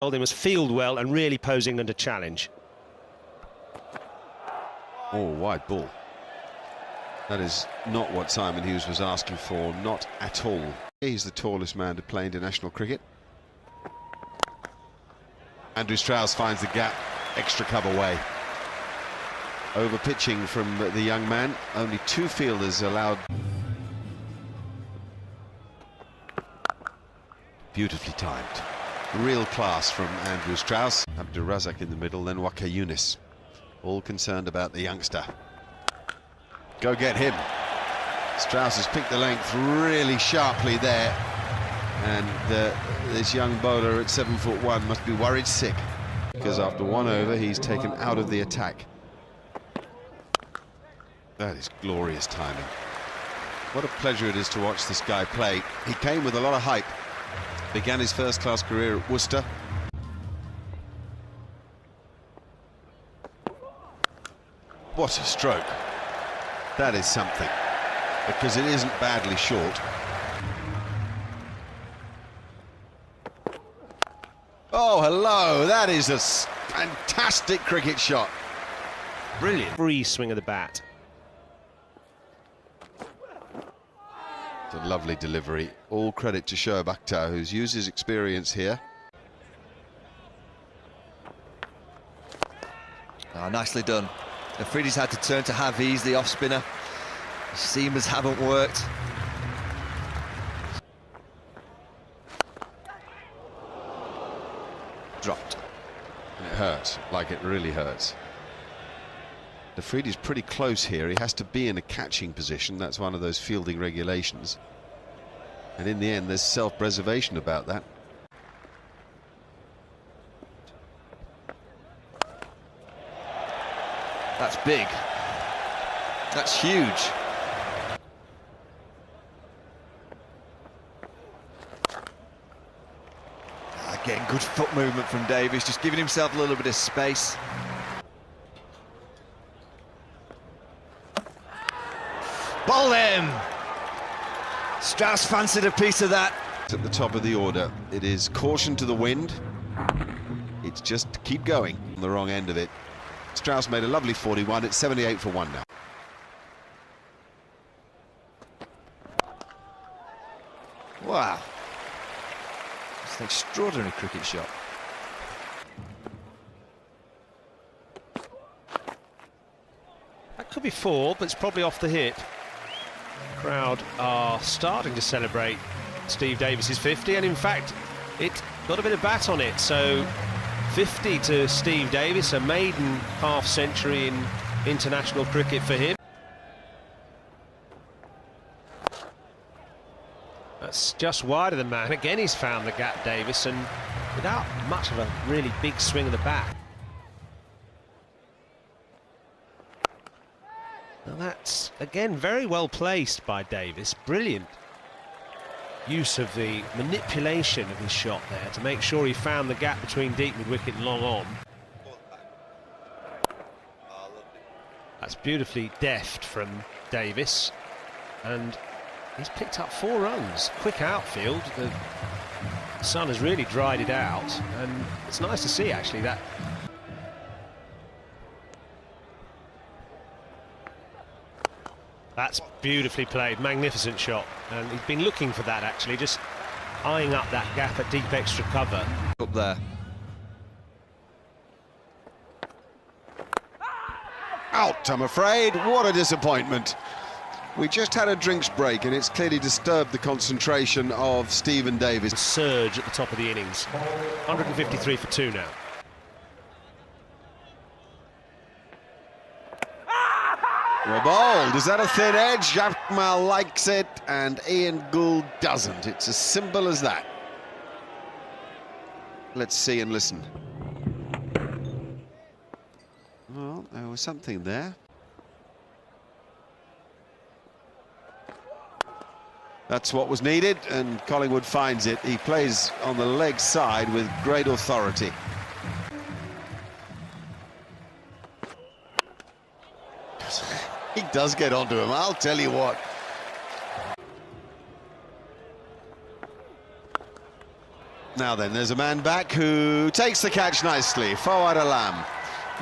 They must field well and really posing under challenge. Oh, wide ball. That is not what Simon Hughes was asking for, not at all. He's the tallest man to play international cricket. Andrew Strauss finds the gap, extra cover way. Over pitching from the young man, only 2 fielders allowed. Beautifully timed. Real class from Andrew Strauss. Abdur Razak in the middle, then Waqar Younis. All concerned about the youngster. Go get him. Strauss has picked the length really sharply there. And this young bowler at 7'1" must be worried sick, because after 1 over he's taken out of the attack. That is glorious timing. What a pleasure it is to watch this guy play. He came with a lot of hype. Began his first-class career at Worcester. What a stroke. That is something, because it isn't badly short. Oh, hello, that is a fantastic cricket shot. Brilliant. Free swing of the bat. It's a lovely delivery. All credit to Shoaib Akhtar, who's used his experience here. Oh, nicely done. Afridi's had to turn to Hafiz, the off-spinner. Seamers haven't worked. Dropped. And it hurts, like it really hurts. Afridi's pretty close here. He has to be in a catching position. That's one of those fielding regulations. And in the end, there's self-preservation about that. That's big. That's huge. Getting good foot movement from Davies, just giving himself a little bit of space. Bowl him! Strauss fancied a piece of that. At the top of the order, it is caution to the wind. It's just keep going on the wrong end of it. Strauss made a lovely 41. It's 78 for 1 now. Wow. It's an extraordinary cricket shot. That could be 4, but it's probably off the hip. Crowd are starting to celebrate Steve Davis's 50, and in fact, it got a bit of bat on it. So 50 to Steve Davis, a maiden half-century in international cricket for him. That's just wide of the man. Again, he's found the gap, Davis, and without much of a really big swing of the bat. Now that's, again, very well placed by Davis. Brilliant use of the manipulation of his shot there to make sure he found the gap between deep mid-wicket and long on. That's beautifully deft from Davis, and he's picked up 4 runs. Quick outfield. The sun has really dried it out, and it's nice to see, actually, that. That's beautifully played, magnificent shot, and he's been looking for that, actually, just eyeing up that gap at deep extra cover. Up there. Out, I'm afraid. What a disappointment. We just had a drinks break, and it's clearly disturbed the concentration of Stephen Davis. A surge at the top of the innings. 153 for 2 now. Well bowled. Is that a thin edge? Akmal likes it, and Ian Gould doesn't. It's as simple as that. Let's see and listen. Well, there was something there. That's what was needed, and Collingwood finds it. He plays on the leg side with great authority. He does get onto him, I'll tell you what. Now then, there's a man back who takes the catch nicely. Fawad Alam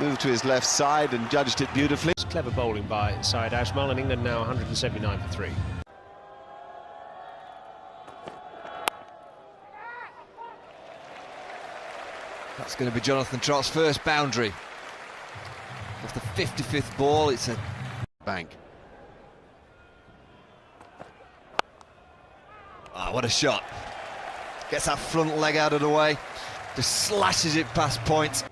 moved to his left side and judged it beautifully. It's clever bowling by Syed Ajmal, and England now 179 for 3. That's going to be Jonathan Trott's first boundary. Off the 55th ball, it's a bank. Ah, what a shot. Gets that front leg out of the way, just slashes it past point.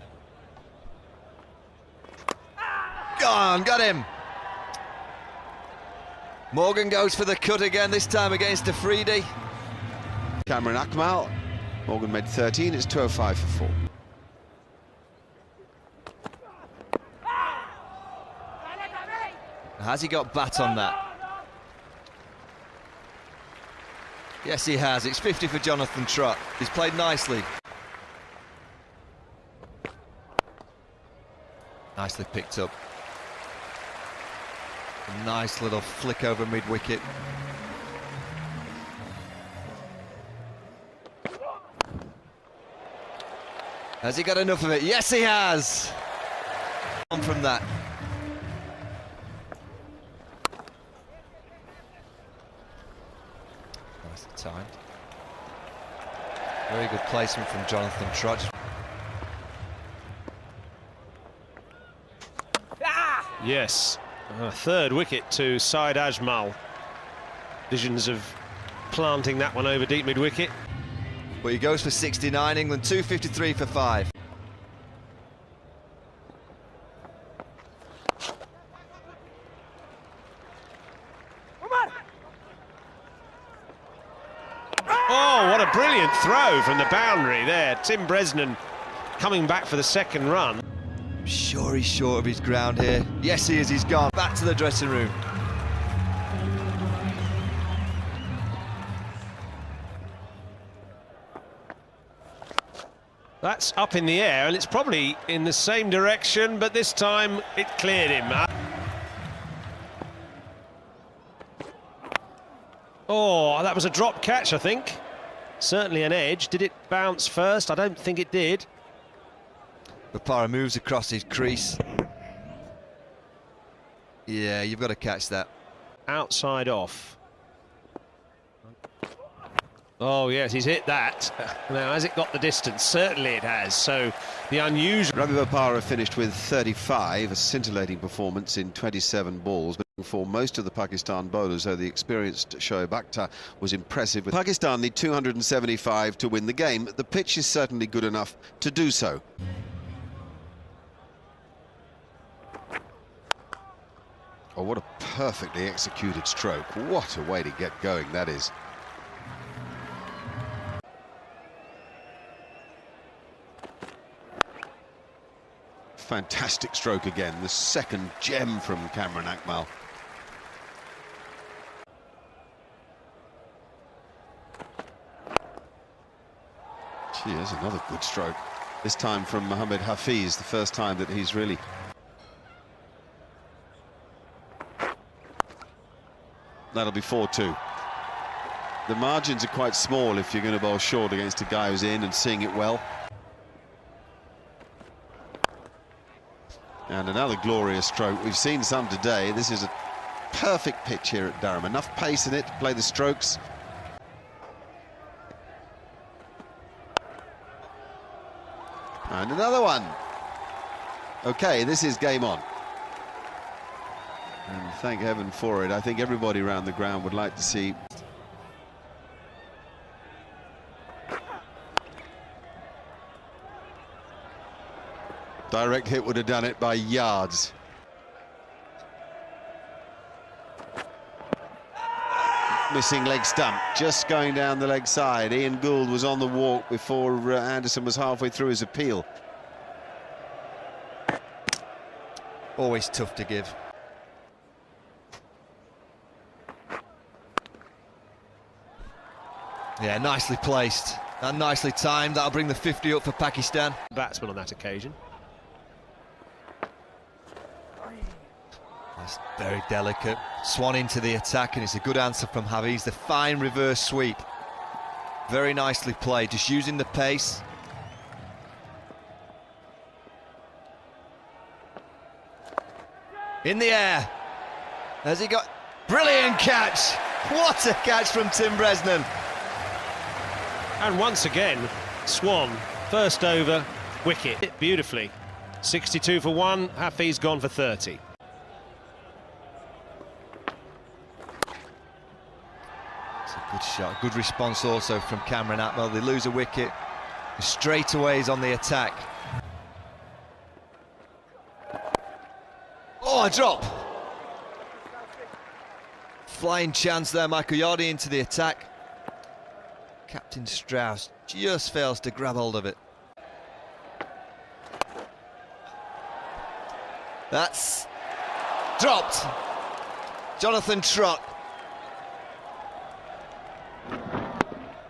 Gone, got him. Morgan goes for the cut again, this time against Afridi. Cameron Akmal. Morgan made 13, it's 205 for 4. Has he got bat on that? Yes, he has. It's 50 for Jonathan Trott. He's played nicely. Nicely picked up. A nice little flick over mid-wicket. Has he got enough of it? Yes, he has! On from that. Nicely timed. Very good placement from Jonathan Trott. Yes, third wicket to Syed Ajmal. Visions of planting that one over deep mid-wicket. But he goes for 69, England 253 for 5. Oh, what a brilliant throw from the boundary there. Tim Bresnan coming back for the second run. Sure he's short of his ground here. Yes, he is. He's gone back to the dressing room. That's up in the air, and it's probably in the same direction, but this time it cleared him. Oh, that was a drop catch, I think. Certainly an edge. Did it bounce first? I don't think it did. Bopara moves across his crease. Yeah, you've got to catch that. Outside off. Oh, yes, he's hit that. Now, has it got the distance? Certainly it has. So, the unusual... Ravi Bopara finished with 35, a scintillating performance in 27 balls. But for most of the Pakistan bowlers, though the experienced Shoaib Akhtar was impressive. Pakistan need 275 to win the game. The pitch is certainly good enough to do so. Oh, what a perfectly executed stroke. What a way to get going that is. Fantastic stroke again, the second gem from Cameron Akmal. Gee, there's another good stroke. This time from Mohammad Hafiz, the first time that he's really... That'll be 4-2. The margins are quite small if you're going to bowl short against a guy who's in and seeing it well. And another glorious stroke. We've seen some today. This is a perfect pitch here at Durham. Enough pace in it to play the strokes. And another one. Okay, this is game on. And thank heaven for it. I think everybody around the ground would like to see... Direct hit would have done it by yards. Missing leg stump, just going down the leg side. Ian Gould was on the walk before Anderson was halfway through his appeal. Always tough to give. Yeah, nicely placed and nicely timed. That'll bring the 50 up for Pakistan. Batsman on that occasion. That's very delicate. Swan into the attack, and it's a good answer from Hafiz. The fine reverse sweep. Very nicely played, just using the pace. In the air. Has he got... Brilliant catch! What a catch from Tim Bresnan. And once again, Swan, first over, wicket. Hit beautifully. 62 for 1, Hafiz gone for 30. It's a good shot, good response also from Cameron Atwell. They lose a wicket, straightaways on the attack. Oh, a drop! Flying chance there, Michael Yardy into the attack. Captain Strauss just fails to grab hold of it. That's dropped. Jonathan Trott.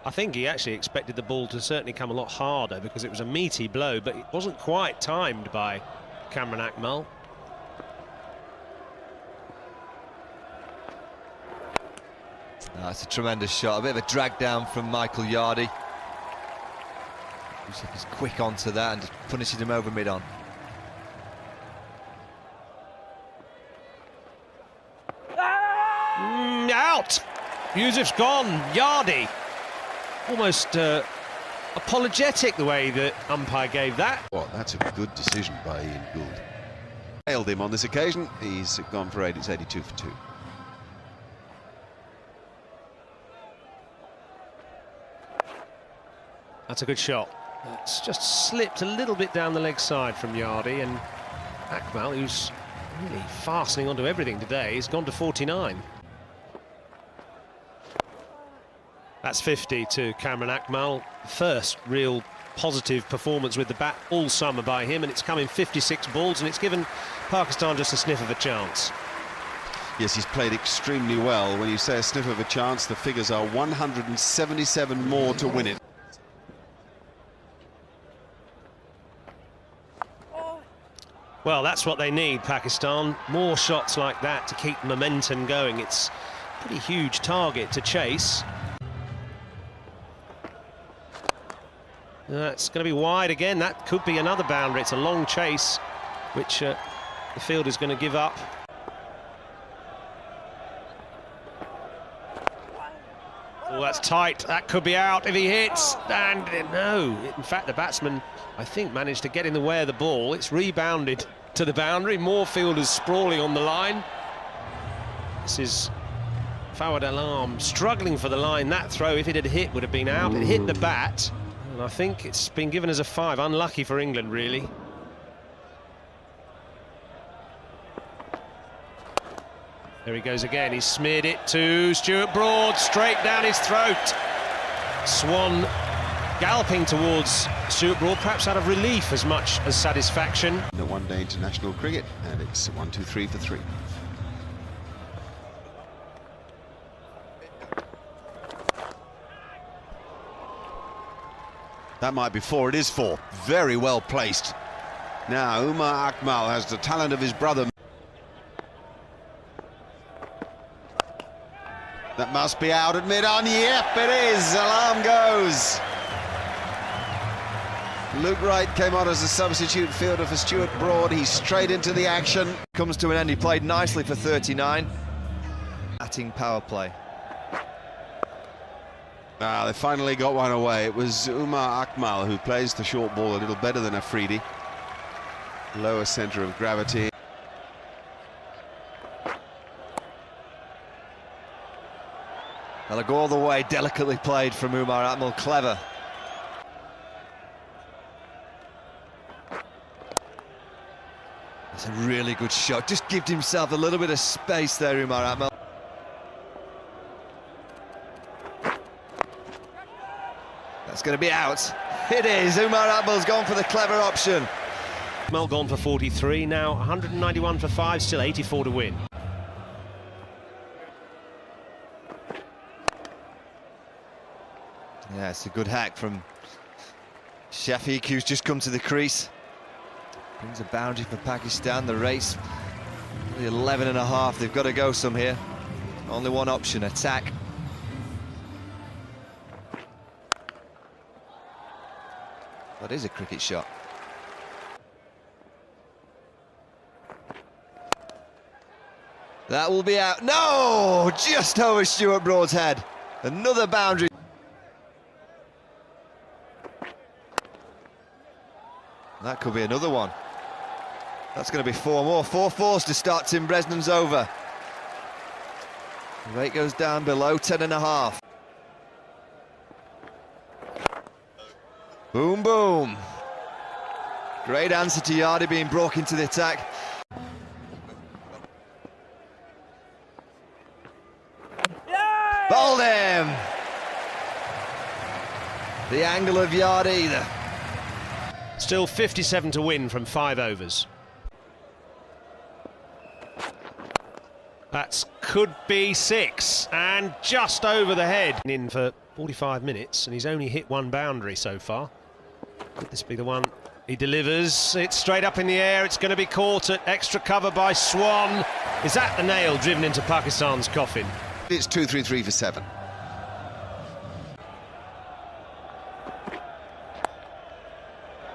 I think he actually expected the ball to certainly come a lot harder because it was a meaty blow, but it wasn't quite timed by Cameron Atwell. That's a tremendous shot, a bit of a drag down from Michael Yardy. Yusuf is quick onto that and just punishes him over mid-on. Out! Yusuf's gone. Yardy. Almost apologetic the way the umpire gave that. Well, that's a good decision by Ian Gould. Nailed him on this occasion. He's gone for 8. It's 82 for 2. That's a good shot. It's just slipped a little bit down the leg side from Yardy, and Atwell, who's really fastening onto everything today, has gone to 49. That's 50 to Cameron Atwell. First real positive performance with the bat all summer by him, and it's come in 56 balls, and it's given Pakistan just a sniff of a chance. Yes, he's played extremely well. When you say a sniff of a chance, the figures are 177 more to win it. Well, that's what they need, Pakistan. More shots like that to keep momentum going. It's a pretty huge target to chase. That's going to be wide again. That could be another boundary. It's a long chase, which the fielder's going to give up. Oh, that's tight. That could be out if he hits. And no, in fact, the batsman, I think, managed to get in the way of the ball. It's rebounded to the boundary. More fielders sprawling on the line. This is Fawad Alam struggling for the line. That throw, if it had hit, would have been out. It hit the bat, and I think it's been given as a 5. Unlucky for England, really. There he goes again. He's smeared it to Stuart Broad, straight down his throat. Swan galloping towards Stuart Broad, perhaps out of relief as much as satisfaction. The one-day international cricket, and it's 1, 2, 3 for 3. That might be 4. It is 4. Very well placed. Now Umar Akmal has the talent of his brother. That must be out at mid-on. Yep, it is. Alarm goes. Luke Wright came on as a substitute fielder for Stuart Broad. He's straight into the action. Comes to an end. He played nicely for 39. Batting power play. They finally got one away. It was Umar Akmal who plays the short ball a little better than Afridi. Lower centre of gravity. They'll go all the way. Delicately played from Umar Akmal. Clever. That's a really good shot. Just gives himself a little bit of space there, Umar Akmal. That's going to be out. It is. Umar Akmal's gone for the clever option. Akmal gone for 43, now 191 for 5, still 84 to win. Yeah, it's a good hack from Shafiq, who's just come to the crease. Brings a boundary for Pakistan. The race, the 11.5. They've got to go some here. Only one option, attack. That is a cricket shot. That will be out. No! Just over Stuart Broad's head. Another boundary. That could be another one. That's going to be 4 more. 4 fours to start Tim Bresnan's over. The rate goes down below 10.5. Boom, boom. Great answer to Yardy being brought into the attack. Bowled him! The angle of Yardy. Still 57 to win from 5 overs. That could be 6, and just over the head. In for 45 minutes, and he's only hit 1 boundary so far. Could this be the one he delivers? It's straight up in the air. It's going to be caught at extra cover by Swan. Is that the nail driven into Pakistan's coffin? It's 2-3-3 for 7.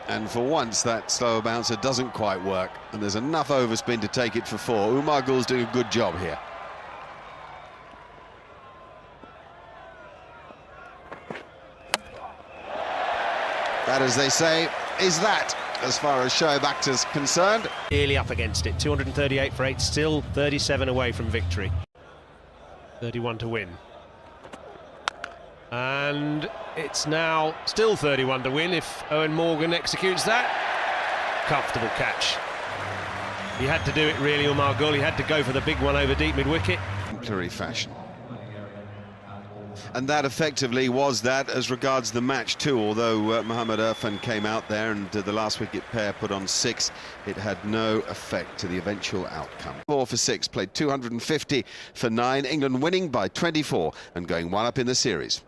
And for once, that slower bouncer doesn't quite work, and there's enough overspin to take it for 4. Umar Gul's doing a good job here. That, as they say, is that, as far as Shoaib Akhtar's concerned. Nearly up against it. 238 for 8, still 37 away from victory. 31 to win. And it's now still 31 to win if Owen Morgan executes that. Comfortable catch. He had to do it really, Umar Gul. He had to go for the big one over deep mid-wicket. Exemplary fashion. And that effectively was that as regards the match too, although Mohammad Irfan came out there and the last wicket pair put on 6, it had no effect to the eventual outcome. 4 for 6, played 250 for 9, England winning by 24 and going 1 up in the series.